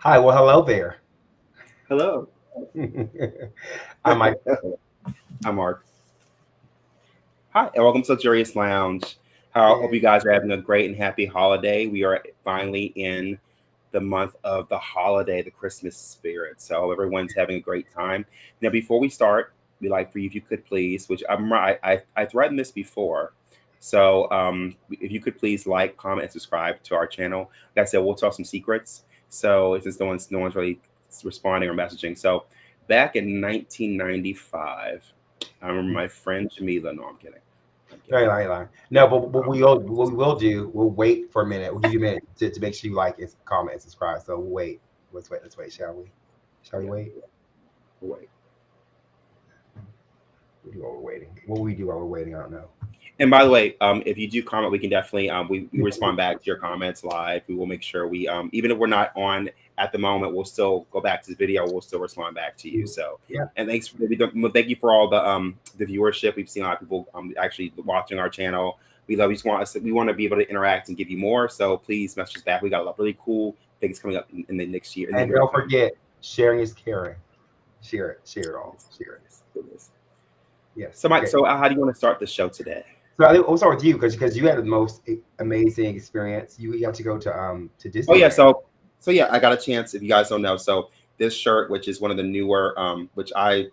Hi, well, hello there. Hello, I'm Mike. I'm Mark. Hi, and welcome to Luxurious Lounge. How hope Yeah. you guys are having a great and happy holiday. We are finally in the month of the holiday, the Christmas spirit. So everyone's having a great time. Now, before we start, we'd like for you, if you could please, which I threatened this before. So if you could please like, comment, and subscribe to our channel. Like I said, we'll tell some secrets. So since no one's really responding or messaging. So back in 1995. I remember my friend Jamila. No, I'm kidding. I'm kidding. Right. No, but Um, what we will do, we'll wait for a minute. We'll give you a minute to make sure you like and comment and subscribe. So we'll wait. Let's wait, shall we? Shall we yeah, wait? wait. We'll do while we're waiting. What will we do while we're waiting? I don't know. And by the way, if you do comment, we can definitely we respond back to your comments live. We will make sure we even if we're not on at the moment, we'll still go back to the video. We'll still respond back to you. So Yeah. and thank you for all the viewership. We've seen a lot of people actually watching our channel. We love you. We want to be able to interact and give you more. So please message us back. We got a lot of really cool things coming up in the next year in the And year to don't come. forget, sharing is caring. Share it. Share it all. Goodness, Share it. goodness. Yes. So Mike, Okay. so how do you want to start the show today? So I think we'll start with you because you had the most amazing experience. You got to go to Oh yeah, Disneyland. so yeah, I got a chance. If you guys don't know, so this shirt, which is one of the newer, which I'm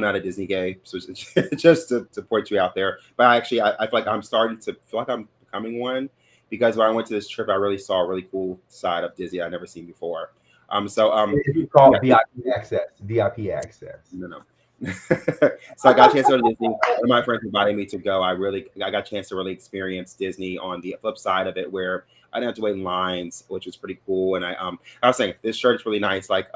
not a Disney gay, so it's just to point you out there. But I feel like I'm starting to feel like I'm becoming one because when I went to this trip, I really saw a really cool side of Disney I'd never seen before. It's Yeah, called VIP access. VIP access. no, no. So I got a chance to go to Disney. One of my friends invited me to go. I got a chance to really experience Disney on the flip side of it, where I didn't have to wait in lines, which was pretty cool. And I was saying this shirt is really nice. Like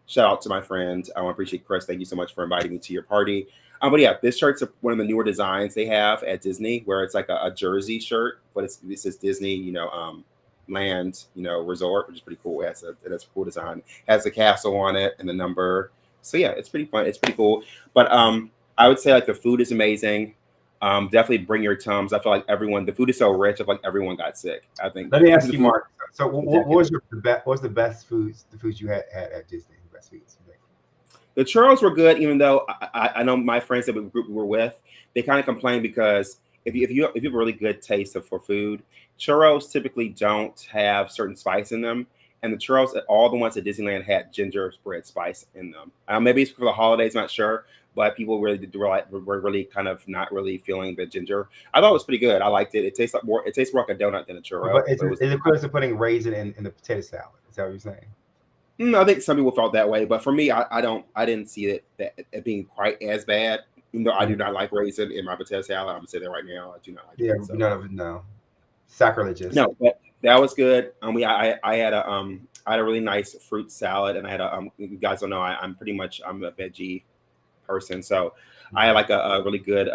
shout out to my friend. I want to appreciate Chris. Thank you so much for inviting me to your party. But yeah, this shirt's one of the newer designs they have at Disney, where it's like a jersey shirt, but this is Disney, land, resort, which is pretty cool. It has a cool design. It has the castle on it and the number. So yeah, it's pretty fun. It's pretty cool. But I would say like the food is amazing. Definitely bring your Tums. I feel like the food is so rich. I feel like everyone got sick. I think Let me ask the you, food Mark. So, is what decadent. was what was the best foods? The foods you had at Disney. The best foods. You think? The churros were good, even though I know my friends that we were with, they kind of complain because if you have a really good taste for food, churros typically don't have certain spice in them. And the churros, all the ones at Disneyland had gingerbread spice in them. Maybe it's for the holidays, not sure, but people were really kind of not really feeling the ginger. I thought it was pretty good. I liked it. It tastes like more. It tastes more like a donut than a churro, But is but it it, was. is it close to putting raisin in the potato salad? Is that what you're saying? I think some people felt that way, but for me, I don't. I didn't see it being quite as bad. Even though I do Mhm. not like raisin in my potato salad, I'm gonna say that right now. I do not like Yeah, it. So none of it. No, sacrilegious. no, but that was good. I had a really nice fruit salad, and I had a you guys don't know I'm a veggie person, so I had Mhm. like a really good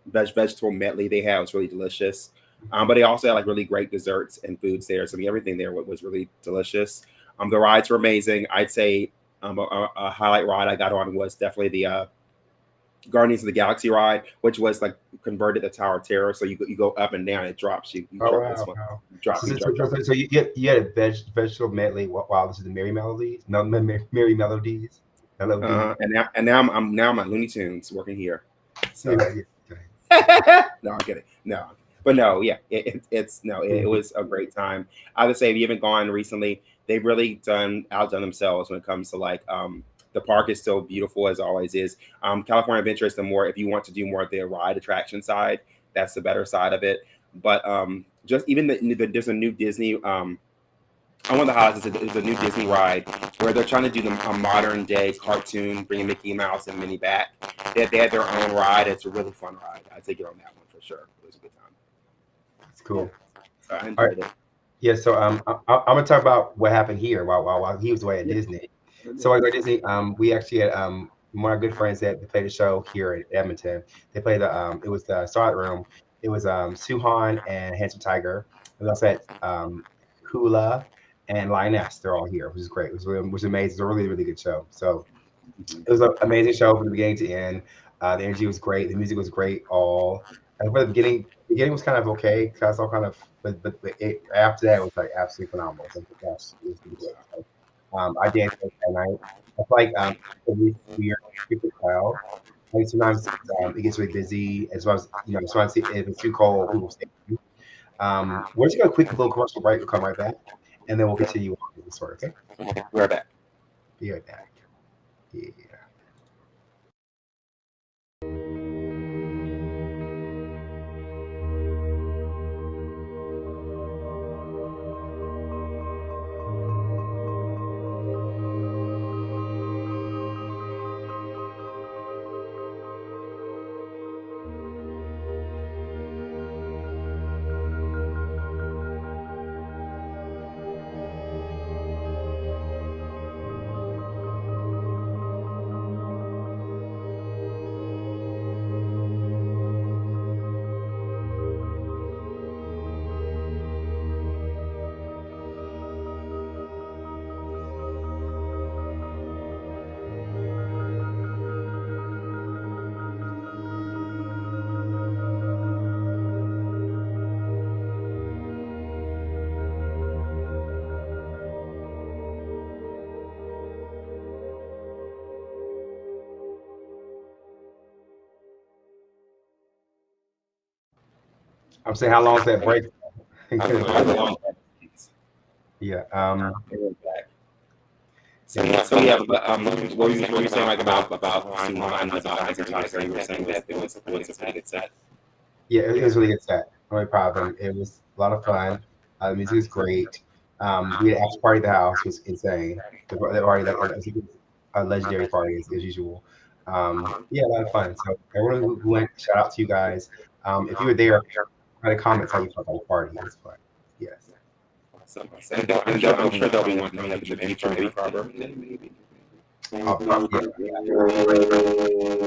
vegetable medley they had. It was really delicious. But they also had like really great desserts and foods there. So I mean, everything there was really delicious. The rides were amazing. I'd say a highlight ride I got on was definitely the Guardians of the Galaxy ride, which was like converted the Tower of Terror. So you go up and down, it drops you. You Oh drop this wow, one, wow. drop So, you so, so, drop. so, so you had a vegetable medley while this is the Merry Melodies. No, Merry Melodies. Melodies. And now I'm at Looney Tunes working here. Yeah, So yeah. Okay. no, I'm kidding. No, but no, yeah, it's no, it Mhm. was a great time. I would say if you haven't gone recently, they've really outdone themselves when it comes to like the park is still beautiful as always is. California Adventure is the more if you want to do more of the ride attraction side, that's the better side of it. But just even there's a new Disney. One of the highlights is a new Disney ride where they're trying to do a modern day cartoon, bringing Mickey Mouse and Minnie back. They had their own ride. It's a really fun ride. I'd take it on that one for sure. It was a good time. That's Yeah, cool. so I All right. enjoyed it. Yeah. So I'm gonna talk about what happened here while he was away at Yeah. Disney. So I was at Disney. We actually had one of our good friends that played a show here at Edmonton. They played it was the Starlight Room. It was Suhan and Handsome Tiger. We also had Hula and Lioness. They're all here, which is great. It was amazing. It was a really good show. So Mhm. it was an amazing show from the beginning to end. The energy was great. The music was great. All. And for the beginning was kind of okay. Cause I saw kind of, after that it was like absolutely phenomenal. So gosh, it was really good. So, I danced that night. I feel like we are super crowd. Like sometimes it gets really busy, as well as sometimes if it's too cold, people stay. We're just gonna quick little commercial break. We'll come right back, and then we'll continue on with the story. Okay, We're back. be right back. Yeah. I'm saying, how long is that break? I was long. Yeah. We're back. So yeah, but what were you saying like about Suhan and about Isaac Tiger? You were saying that it was a pretty good set. Yeah, it was really good set. I'm really proud of them. It was a lot of fun. The music was great. We had an after party at the house. It was insane. The party that was a legendary party as usual. Yeah, a lot of fun. So everyone who went, shout out to you guys. If you were there, write a comment how you felt about the party. It was fun. Yes. So, I'm sure there'll be one coming up in the future, maybe for our birthday, maybe. Yeah.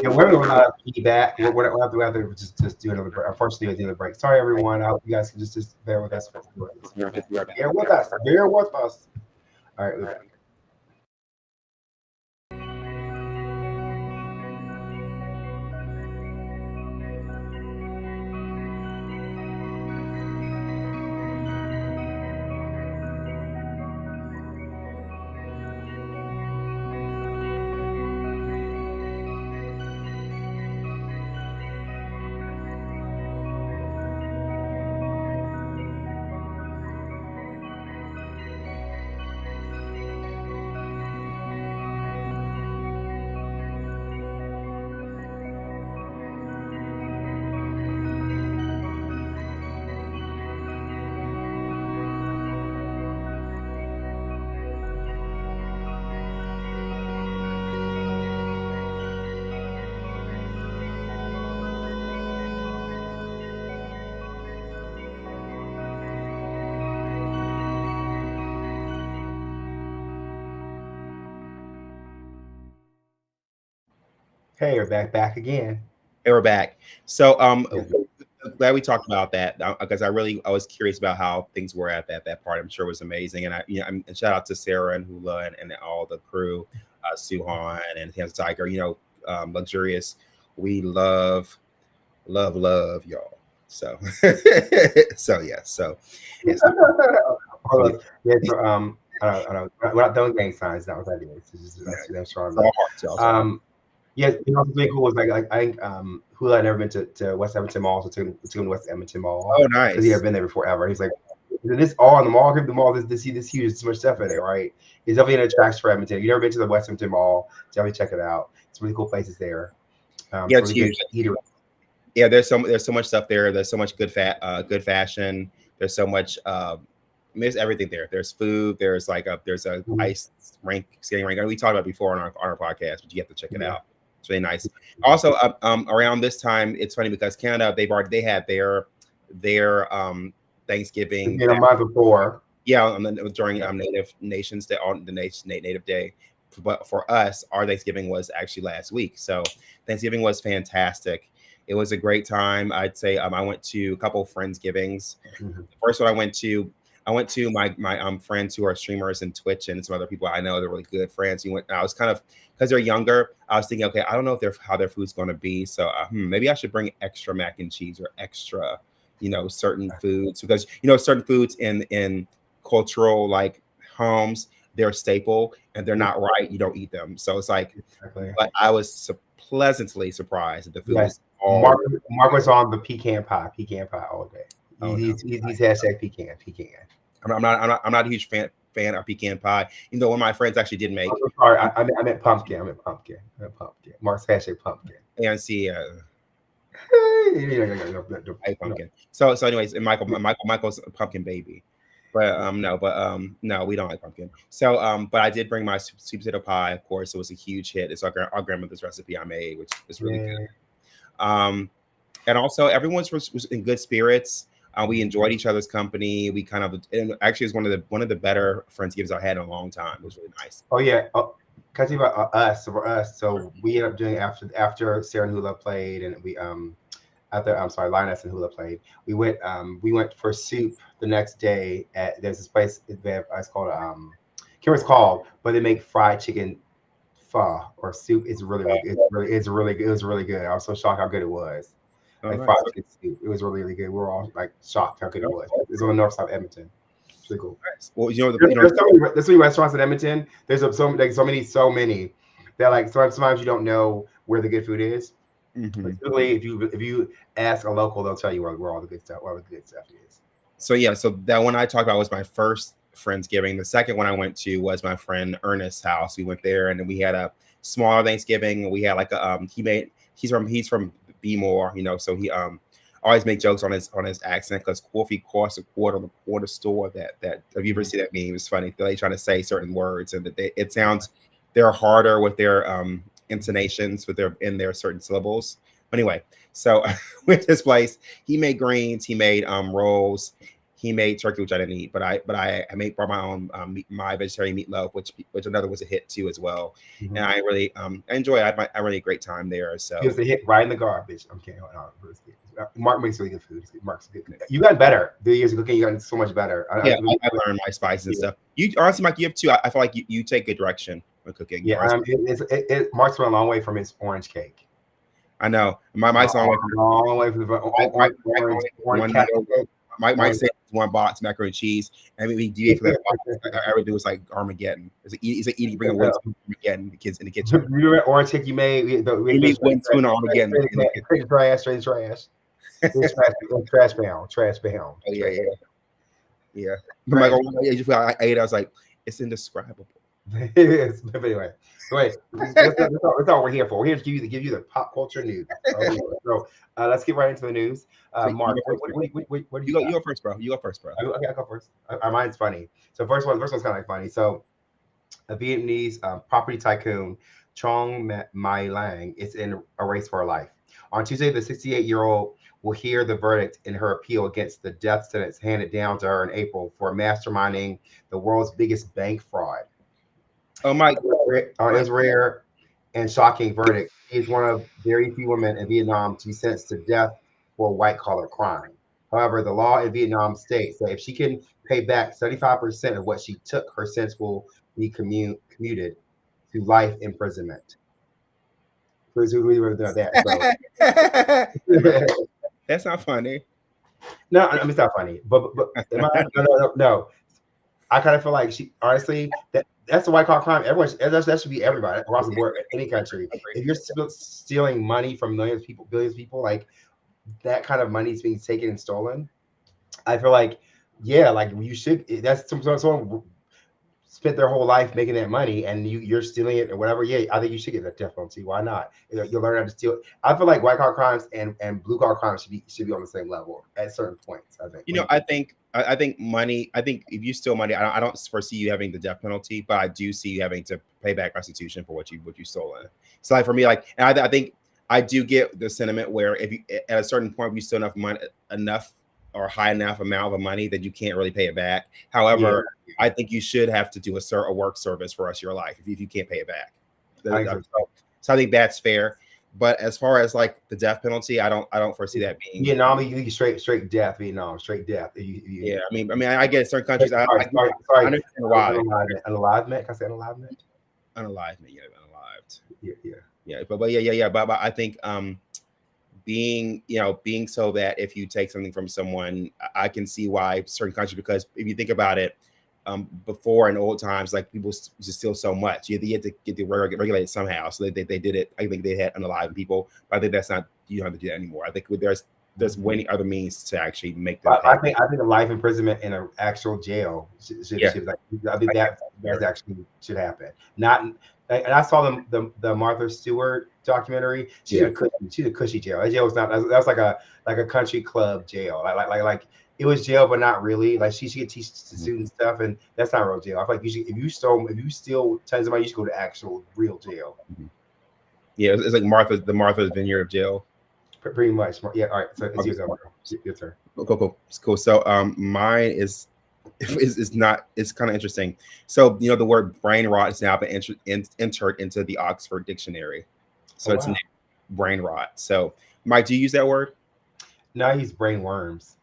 Yeah, we're not feedback. We'll have to just do another break. Unfortunately, we'll do another break. Sorry, everyone. I hope you guys can just bear with us. We're back. Bear with us. Bear with us. All right, we're back. Hey, we're back again. Hey, we're back. So, Yeah. glad we talked about that because I was curious about how things were at that party. I'm sure it was amazing, and and shout out to Sarah and Hula and all the crew, Suhan and Hands Tiger. Luxurious. We love y'all. So, so yeah, yes, Hold on. Yeah, so, I don't know. We're not doing gang signs. Not what that is. It's just that's strong. it's all hearts, y'all. Yeah, what's really cool was like I think Hula had never been to West Edmonton Mall, so took him to West Edmonton Mall Oh, because he nice. had been there before ever. He's like, this all in the mall. The mall, this huge, there's so much stuff in it, right? It's definitely an attraction for Edmonton. If you've never been to the West Edmonton Mall, definitely check it out. It's really cool places there. Yeah, Some it's really huge. good eatery. Yeah, there's so much stuff there. There's so much good fashion. There's so much there's everything there. There's food. There's a ice skating rink. And we talked about it before on our podcast, but you have to check it Yeah. out. It's really nice. Also, around this time, it's funny because Canada they had their Thanksgiving. You know, month before. Yeah, during Native Nations Day, on the Native Day. But for us, our Thanksgiving was actually last week. So Thanksgiving was fantastic. It was a great time. I'd say I went to a couple of Friendsgivings. Mhm. The first one I went to, I went to my friends who are streamers and Twitch and some other people I know. They're really good friends. You went. I was kind of because they're younger. I was thinking, okay, I don't know if they're how their food's going to be, so maybe I should bring extra mac and cheese or extra, certain foods because certain foods in cultural like homes they're a staple and they're not right. You don't eat them. So it's like, Exactly. but I was pleasantly surprised that the food Yes. was all. Mark was on the pecan pie all day. Oh no. He's hashtag pecan. I'm not a huge fan of pecan pie. Even though one of my friends actually did make. I'm sorry, I meant pumpkin. I meant pumpkin. Mark's hashtag pumpkin. And see, I pumpkin. So anyways, and Michael's a pumpkin baby. But no, we don't like pumpkin. So but I did bring my sweet potato pie. Of course, it was a huge hit. It's our grandmother's recipe I made, which is really good. And also everyone was in good spirits. We enjoyed each other's company. We kind of actually it was one of the better Friendsgivings I had in a long time. It was really nice. Oh yeah. Can I tell you about us? So for us, so we ended up doing after Sarah and Hula played, and we after Lioness and Hula played, we went for soup the next day at there's this place it's called I can't remember what it's called, but they make fried chicken pho or soup. It's really good. It was really good. I was so shocked how good it was. Like fried chicken soup. It was really good. We were all like shocked how good it was. It's on the north side of Edmonton. It's really cool. Nice. Well, there's so many restaurants in Edmonton. There's so many that like sometimes you don't know where the good food is. Mm-hmm. Typically, if you ask a local, they'll tell you where all the good stuff is. So yeah, so that one I talked about was my first Friendsgiving. The second one I went to was my friend Ernest's house. We went there and then we had a smaller Thanksgiving. We had like a he's from Bmore, so he always make jokes on his accent because coffee costs a quarter on the quarter store. That have you ever seen that meme? It's funny. They trying to say certain words and it sounds they're harder with their intonations in their certain syllables. Anyway, so with this place, he made greens, he made rolls, he made turkey, which I didn't eat, but I brought my own my vegetarian meatloaf, which another was a hit too as well. Mm-hmm. And I really I enjoy it. I really a great time there. So it was a hit right in the garbage. I'm kidding. Mark makes really good food. Mark's good. You got better. The years of cooking, you got so much better. I learned my spices and stuff. You honestly, Mike, you have two. I feel like you take good direction with cooking. Yeah, Mark's went a long way from his orange cake. I know. Mike's a long way from the orange. Mike said one box macaroni and cheese, and we do for that box. I would do was like Armageddon. It's like eating bring a Armageddon. The kids in the kitchen. You remember that orange cake you made? We made one tuna Armageddon. Trash. Trash bound. Oh yeah. But I ate. I was like, it's indescribable. Yes, but anyway, that's all we're here for. We're here to give you the pop culture news. So let's get right into the news. Mark, what do you got? You go first, bro. Okay, I'll go first. Mine's funny. So first one's kind of like funny. So a Vietnamese property tycoon, Trong Mai Lang, is in a race for her life. On Tuesday, the 68-year-old will hear the verdict in her appeal against the death sentence handed down to her in April for masterminding the world's biggest bank fraud. Oh, Mike. His rare and shocking verdict. He is one of very few women in Vietnam to be sentenced to death for a white-collar crime. However, the law in Vietnam states that if she can pay back 75% of what she took, her sentence will be commuted to life imprisonment. That's not funny. No, I mean, it's not funny. But no. I kind of feel like she honestly that's a white collar crime. That should be everybody across the board, any country. If you're stealing money from billions of people, like that kind of money is being taken and stolen. I feel like, yeah, like you should. That's someone spent their whole life making that money, and you're stealing it or whatever. Yeah, I think you should get a death penalty. Why not? You'll learn how to steal. I feel like white collar crimes and blue collar crimes should be on the same level at certain points. I think. I think money. I think if you steal money, I don't foresee you having the death penalty, but I do see you having to pay back restitution for what you stole. So like for me, like, and I think I do get the sentiment where if you at a certain point you steal enough or high enough amount of money that you can't really pay it back. However, I think you should have to do a work service for the rest of your life if you can't pay it back. So I think that's fair. But as far as like the death penalty, I don't foresee that being. Vietnam, you straight death. Vietnam, straight death. Yeah, I get certain countries. I Sorry. understand why. Unalivement. Can I say unalivement? Unalived, yeah, unalived. Yeah, yeah. Yeah, but yeah. But I think being being so that if you take something from someone, I can see why certain countries, because if you think about it, before in old times, like people used to steal so much, you had to get the regulated somehow. So they did it. I think they had unalive people, but I think that's not, you don't have to do that anymore. I think there's many other means to actually make them pay. I think a life imprisonment in an actual jail Yeah, should like. I think I get that's that. actually should happen. Not and I saw the Martha Stewart documentary. Yeah. She's a cushy jail. That jail was not. That was like a country club jail. Like it was jail, but not really. Like she could teach the Mhm. students stuff, and that's not real jail. I feel like you should, if you steal tons of money, you should go to actual real jail. Mhm. Yeah, it's like the Martha's Vineyard of jail. Pretty much. Yeah. All right. So it's your Martha's go, Vineyard. bro. Your turn. Cool. It's cool. So mine is not, it's kind of interesting. So the word brain rot has now been entered into the Oxford Dictionary. Oh So it's wow. now brain rot. So Mike, do you use that word? Now I use brain worms.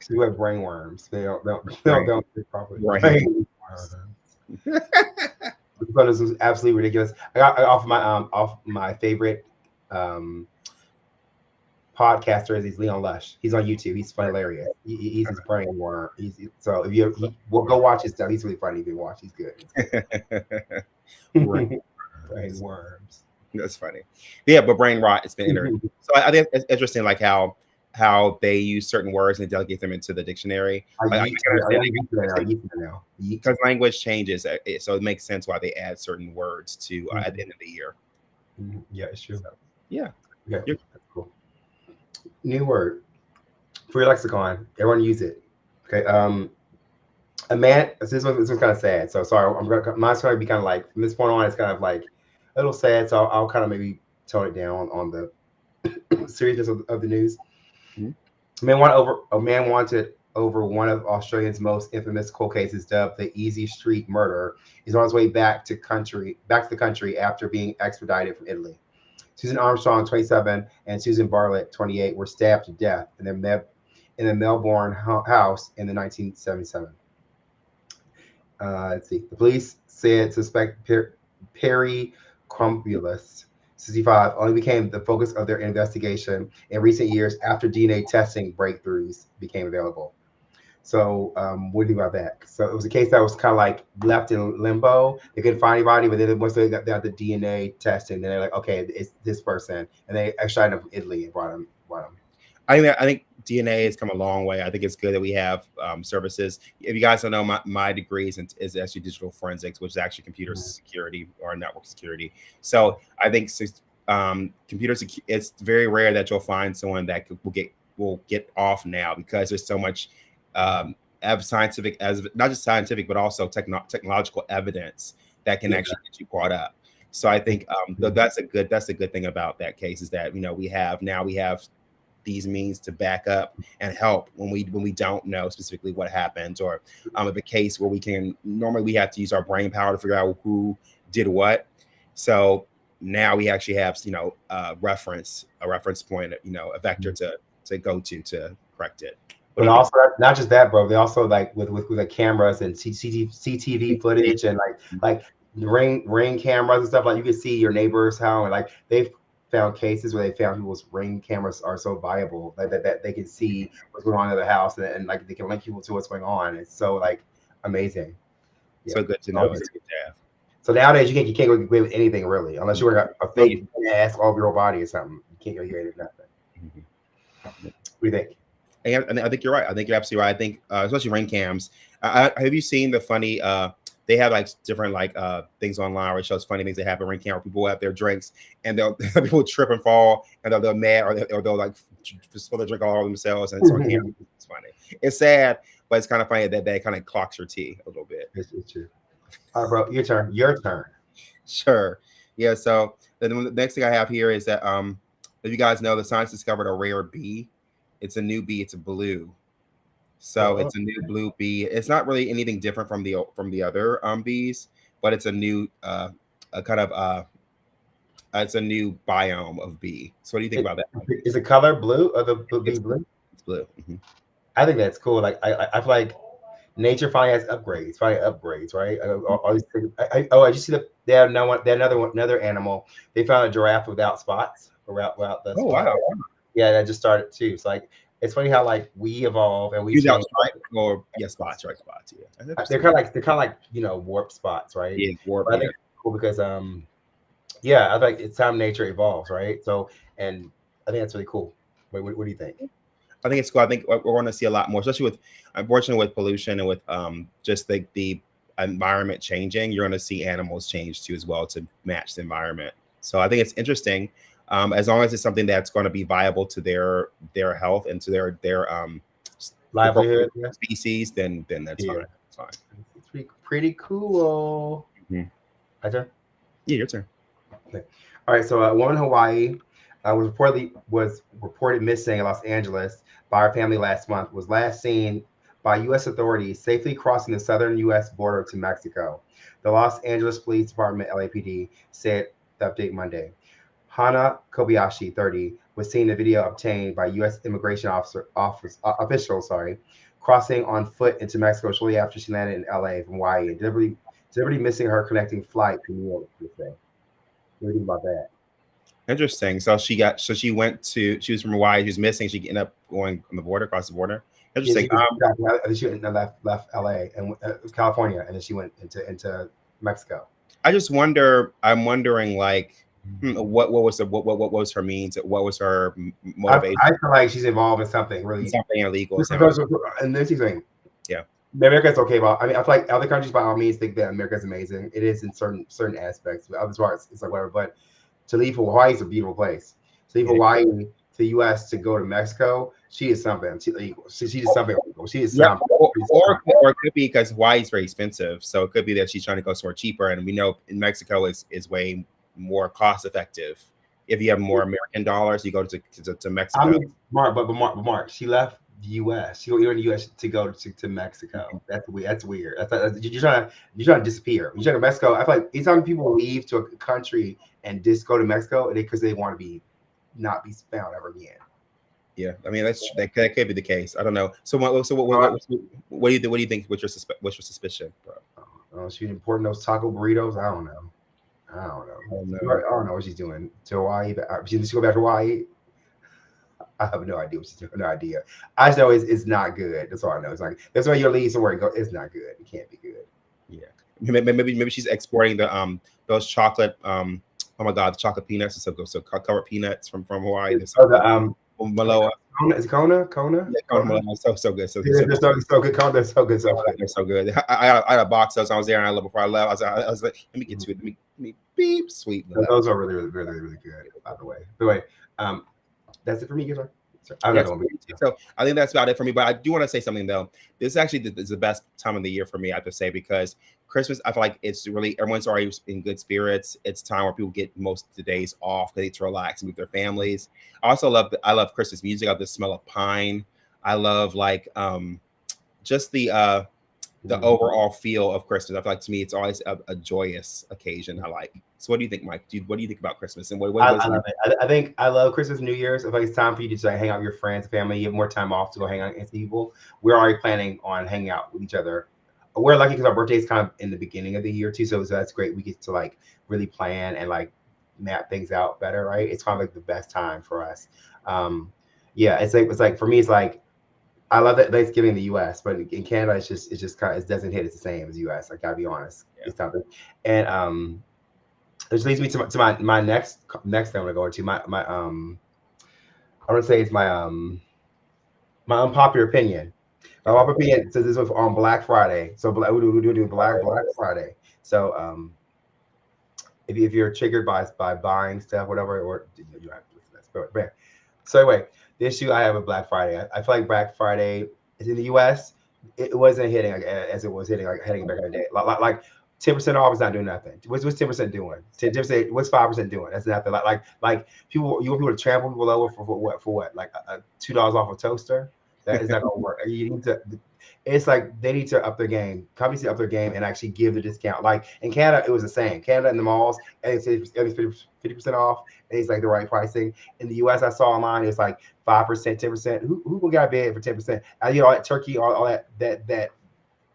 You have brain worms. They brain don't fit properly. brain. Brain worms. But this was absolutely ridiculous. I got off my favorite um podcaster is he's Leon Lush. He's on YouTube. He's hilarious. He's his brain worm. So if well, go watch his stuff. He's really funny if you watch. He's good. brain. Brain worms. That's funny. Yeah, but brain rot, it's been entered. So I think it's interesting, like how they use certain words and delegate them into the dictionary. Like, I Yeet. can understand Yeet now. Yeet. because language changes, so it makes sense why they add certain words to at the end of the year. Yeah, it's true. So, yeah, Okay, you're that's cool. New word for your lexicon. Everyone use it. Okay. A man. This one's kind of sad. So sorry. Mine's going to be kind of like from this point on. It's kind of like a little sad. So I'll kind of maybe tone it down on the seriousness of the news. Mhm. A man wanted over one of Australia's most infamous cold cases, dubbed the Easy Street Murder, is on his way back to the country after being extradited from Italy. Susan Armstrong, 27, and Susan Bartlett, 28, were stabbed to death in a Melbourne house in the 1977. Let's see. The police said suspect Perry Crumpulus, 65, only became the focus of their investigation in recent years after DNA testing breakthroughs became available. So, what do you think about that? So it was a case that was kind of like left in limbo. They couldn't find anybody, but then once they got the DNA testing, then they're like, okay, it's this person, and they extradited him from Italy and brought him. I think DNA has come a long way. I think it's good that we have services. If you guys don't know, my degree is actually digital forensics, which is actually computer Mhm. security or network security. So I think it's very rare that you'll find someone that will get off now, because there's so much of scientific, as not just scientific but also technological evidence that can Yeah. actually get you caught up. So I think that's a good thing about that case, is that we have these means to back up and help when we don't know specifically what happened, or if a case where we have to use our brain power to figure out who did what. So now we actually have a reference point, a vector to go to correct it. What But do you think? also not just that, bro. They also like with the cameras and CCTV footage and like ring cameras and stuff. Like you can see your neighbor's house, and like they've found cases where they found people's ring cameras are so viable that they can see what's going on in the house, and like they can link people to what's going on. It's so like amazing. Yeah. So good to know. It's good to have. So nowadays you can't go away with anything really, unless you wear a Oh, yeah. fake mask over your body or something. You can't go away with nothing. Mhm. What do you think? And I think you're right. I think you're absolutely right. I think especially ring cams. Have you seen the funny? They have like different like things online where it shows funny things that happen ring cam, where people have their drinks and they'll people trip and fall, and they'll mad, or they'll like just spill the drink all over themselves, and it's on camera. It's funny. It's sad, but it's kind of funny that kind of clocks your tea a little bit. It's true. All right, bro. Your turn. Your turn. Sure. Yeah. So then the next thing I have here is that if you guys know, the science discovered a rare bee. It's a new bee. It's a blue. So Oh, it's a new blue bee. It's not really anything different from the other bees, but it's a new a kind of It's a new biome of bee. So what do you think It, about that? is the color blue or the be It's blue? it's blue. I think that's cool. Like I feel like nature finally has upgrades. Finally upgrades, right? All these things. Oh, I just see they have no one. They another one, another animal. They found a giraffe without spots, without the Oh spot. wow. Yeah, that just started too. It's like it's funny how like we evolve and we Use out change. stripe or yeah, spots, right? Spots. Yeah, that's They're interesting. kind of like warp spots, right? Yeah, warp. But I Yeah, think it's cool because yeah, I think it's time nature evolves, right? So and I think that's really cool. What do you think? I think it's cool. I think we're going to see a lot more, especially with, unfortunately, with pollution and with just the environment changing. You're going to see animals change too as well to match the environment. So I think it's interesting, as long as it's something that's going to be viable to their health and to their the Livelihood, appropriate yeah, species, then that's yeah, fine. It's fine. it's pretty cool. Mhm. I turn. Yeah, your turn. Okay. All right. So a woman in Hawaii was reported missing in Los Angeles by her family last month. Was last seen by U.S. authorities safely crossing the southern U.S. border to Mexico. The Los Angeles Police Department (LAPD) said the update Monday. Hana Kobayashi, 30, was seen in a video obtained by U.S. immigration officials, crossing on foot into Mexico shortly after she landed in L.A. from Hawaii, and deliberately missing her connecting flight to New York. They say. What do you think about that? Interesting. So she was from Hawaii. She was missing. She ended up going on the border, across the border. Yeah, Interesting. she went and left LA and California, and then she went into Mexico. I just wonder. I'm wondering, like, what was what was her means? What was her motivation? I feel like she's involved in something really. Something illegal or something. Because, and this is the thing. Yeah. America's okay about. I mean, I feel like other countries by all means think that America's amazing. It is in certain aspects. But other parts, it's like whatever. But to leave for Hawaii is a beautiful place. To leave Yeah. Hawaii to the U.S. to go to Mexico, she is something. She is something. She is Yep. something. Or it could be because Hawaii is very expensive. So it could be that she's trying to go somewhere cheaper. And we know in Mexico is way more cost effective. If you have more American dollars, you go to I Mexico. mean, Mark, she left the U.S. She went to the U.S. to go to Mexico. That's weird. That's weird. You're trying to disappear. You're trying to Mexico. I feel like anytime people leave to a country and just go to Mexico, because they want to be not be found ever again. Yeah, I mean that could be the case. I don't know. So what do you think? What do you think? What's your suspicion, bro? She importing those taco burritos. I don't know. I don't know. Oh no. I don't know what she's doing to Hawaii. She needs to go back to Hawaii. I have no idea what she's doing. No idea. I just know it's not good. That's all I know. It's like that's why you leave somewhere and go. It's not good. It can't be good. Yeah, maybe she's exporting the those chocolate oh my god, the chocolate peanuts, so covered peanuts from Hawaii. So the Maloa. Kona, is it Kona? Kona? Yeah, Kona? so good. They're so good. Kona, they're so good. So good. They're so good. I had a box of those. I was there, and I love before I left. I was like, let me get to it. Let me beep, sweet. Those are really good. By the way, that's it for me. Guys. I'm not Yes. going to be. So I think that's about it for me. But I do want to say something though. This actually is the best time of the year for me, I have to say, because Christmas, I feel like it's really everyone's already in good spirits. It's time where people get most of the days off. They get to relax with their families. I love Christmas music. I love the smell of pine. I love like just the overall feel of Christmas. I feel like to me, it's always a joyous occasion. I like. So, what do you think, Mike? What do you think about Christmas? And what I is love it. I think I love Christmas, New Year's. I feel like it's time for you to just like hang out with your friends, family. You have more time off to go hang out and see people. We're already planning on hanging out with each other. We're lucky because our birthday is kind of in the beginning of the year too, so that's great. We get to like really plan and like map things out better, right? It's kind of like the best time for us. Yeah, it's like for me, it's like I love that Thanksgiving in the U.S., but in Canada, it's just kind of it doesn't hit it the same as U.S. I gotta be honest. Yeah. It's something, and which leads me to my next thing I'm gonna go into I want to say it's my unpopular opinion. My unpopular opinion says this was on Black Friday. So we do Black Friday. So if you're triggered by buying stuff, whatever, or you have to listen to this. But so anyway, the issue I have with Black Friday, I feel like Black Friday is in the U.S. It wasn't hitting like, as it was hitting like heading back in the day. Like 10% off is not doing nothing. What's 10% doing? 10%, what's 5% doing? That's nothing. Like people, you want people to trample people over for what? Like $2 off a toaster? That is not gonna work. You need to. It's like they need to up their game. Companies need to up their game and actually give the discount. Like in Canada, it was the same. Canada in the malls, and it's 50% off. And it's like the right pricing. In the US, I saw online, it's like 5%, 10%. Who will get a bid for 10%? I get all that turkey, all that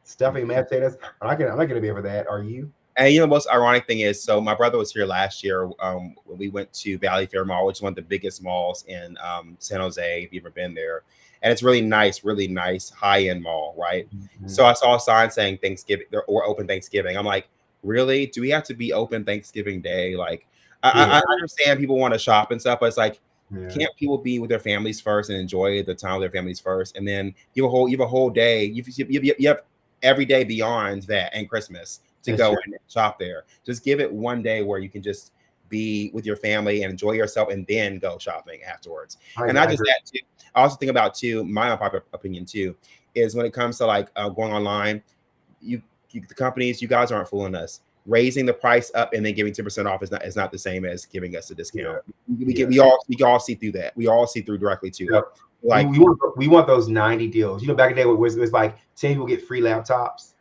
stuffing, mashed potatoes. I'm not gonna be over that. Are you? And you know, the most ironic thing is, so my brother was here last year. When we went to Valley Fair Mall, which is one of the biggest malls in San Jose. If you've ever been there, and it's really nice, high end mall, right? Mm-hmm. So I saw a sign saying Thanksgiving or open Thanksgiving. I'm like, really? Do we have to be open Thanksgiving Day? Like, Yeah, I understand people want to shop and stuff, but it's like, yeah. can't people be with their families first and enjoy the time with their families first, and then you have a whole day. You have every day beyond that and Christmas to That's go true. and shop there. Just give it one day where you can just be with your family and enjoy yourself, and then go shopping afterwards. And not I just agree. that too. I also think about too. My unpopular opinion too is when it comes to like going online, you, the companies, you guys aren't fooling us. Raising the price up and then giving 10% off is not the same as giving us a Yeah, discount. yeah. We all see through that. We all see through directly to Yep. it. Like, We want those 90 deals. You know, back in the day, it was like 10 people get free laptops.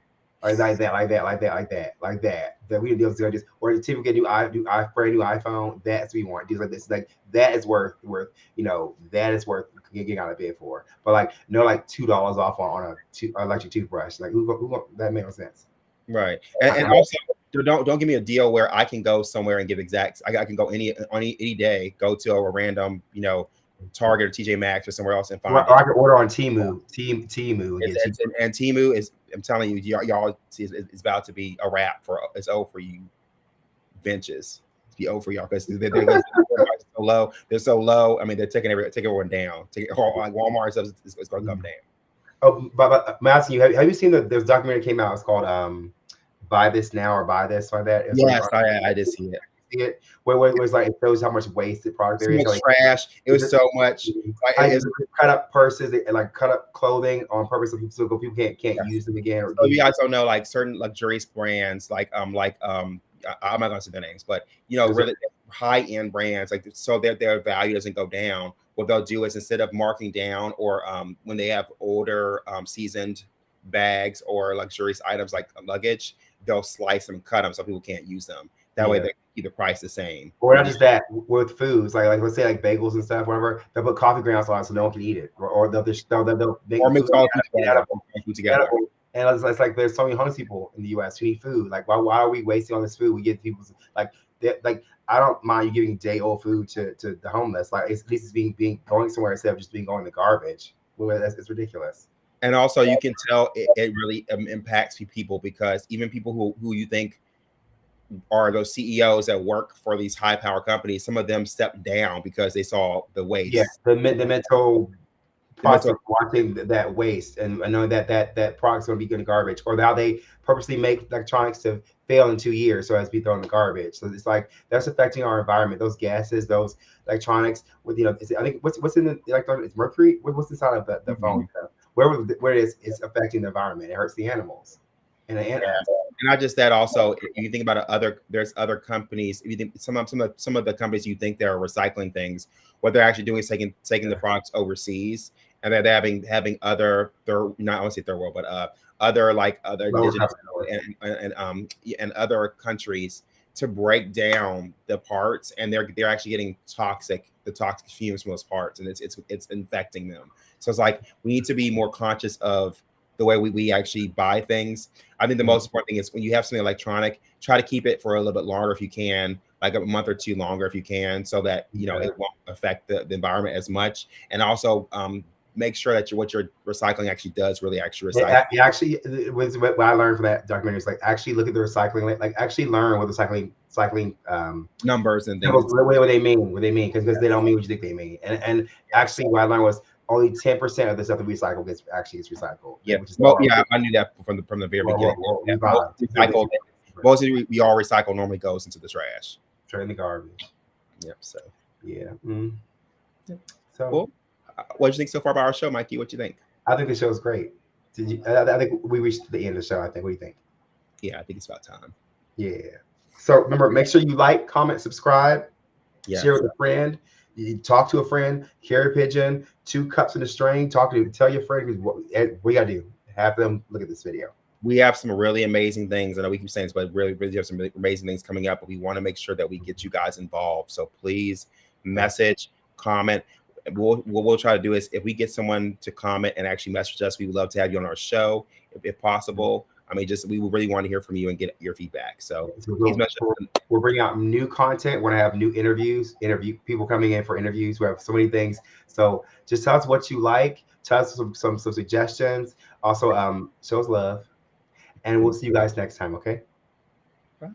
Like that, like that. That we deals like this, or 10 people get brand new iPhone. That's what we want. Deals like this, like that is worth. That is worth getting out of bed for. But like no, like $2 off on a electric toothbrush. Like that makes no sense. right. I, And also don't give me a deal where I can go somewhere and give exacts. I can go any day, go to a random, Target or TJ Maxx or somewhere else and find or it. I can order on Temu and get cheap. And Timu is, I'm telling you, y'all it's about to be a wrap for it's over for you benches. It's be over for y'all because they're so low. They're so low. I mean, they're taking everyone down. Like Walmart stuff is going to come down. Oh, but I'm asking you, have you seen there's a documentary that came out? It's called Buy This Now or Buy This like that. It's on, Yes, I did see it. see it where it's like it shows how much wasted product So there is. much Like, trash. It was so much. Like, like it's, cut up purses and like cut up clothing on purpose so people can't use them again or so use you guys don't know, like certain luxurious brands, I'm not gonna say their names, but them. really high end brands, like so their value doesn't go down. What they'll do is instead of marking down, or when they have older seasoned bags or luxurious items like luggage, they'll slice them, cut them, so people can't use them. That way Yeah. they keep the price the same. Or not just that, with foods, like let's say like bagels and stuff, whatever, they'll put coffee grounds on it so no one can eat it, or they'll make Or the mix food all food together. edible, Food together. edible. And it's like there's so many homeless people in the U.S. who need food. Like why are we wasting all this food? We get people like like I don't mind you giving day old food to the homeless. Like at least it's being going somewhere instead of just being going to garbage. Well, it's ridiculous. And also you can tell it really impacts people, because even people who you think are those CEOs that work for these high power companies, some of them stepped down because they saw the Yeah, waste. the mental The process mental of watching that waste and knowing that product's going to be good in garbage, or how they purposely make electronics to fail in 2 years so as to be thrown in the garbage. So it's like that's affecting our environment. Those gases, those electronics with I think what's in the electronic, it's mercury. What's inside of the phone stuff? Where it is affecting the environment. It hurts the animals and the Yeah. And not just that, also, if you think about there's other companies. If you think some of the companies you think they're recycling things, what they're actually doing is taking the products overseas, and they're having other not I want to say third world, but other lower indigenous cost. and other countries to break down the parts, and they're actually getting the toxic fumes from those parts, and it's infecting them. So it's like we need to be more conscious of the way we actually buy things. I think the most important thing is when you have something electronic, try to keep it for a little bit longer if you can, like a month or two longer if you can, so that it won't affect the environment as much. And also make sure that what you're recycling actually does really actually recycle. Actually, what I learned from that documentary is like actually look at the recycling, like actually learn what the cycling Numbers and things. what they mean, because they don't mean what you think they mean. And actually, what I learned was only 10% of the stuff that we recycle gets recycled. Yeah, which is I knew that from the very beginning. Most of we all recycle normally goes into the trash. Straight in the garbage. Yep. So yeah. Yep. So cool. What do you think so far about our show, Mikey? What do you think? I think the show is great. I think we reached the end of the show. I think. What do you think? Yeah, I think it's about time. Yeah. So remember, make sure you like, comment, subscribe, share with a friend. You talk to a friend, carry a pigeon, 2 cups in a string. Tell your friend what you gotta do. have them look at this video. We have some really amazing things. I know we keep saying this, but really, really have some really amazing things coming up. But we want to make sure that we get you guys involved. So please message, comment. What we'll try to do is if we get someone to comment and actually message us, we would love to have you on our show if possible. I mean, just we really want to hear from you and get your feedback. So please message. We're bringing out new content. We're gonna have new interview people coming in for interviews. We have so many things. So just tell us what you like. Tell us some suggestions. Also, show us love, and we'll see you guys next time. Okay. Bye.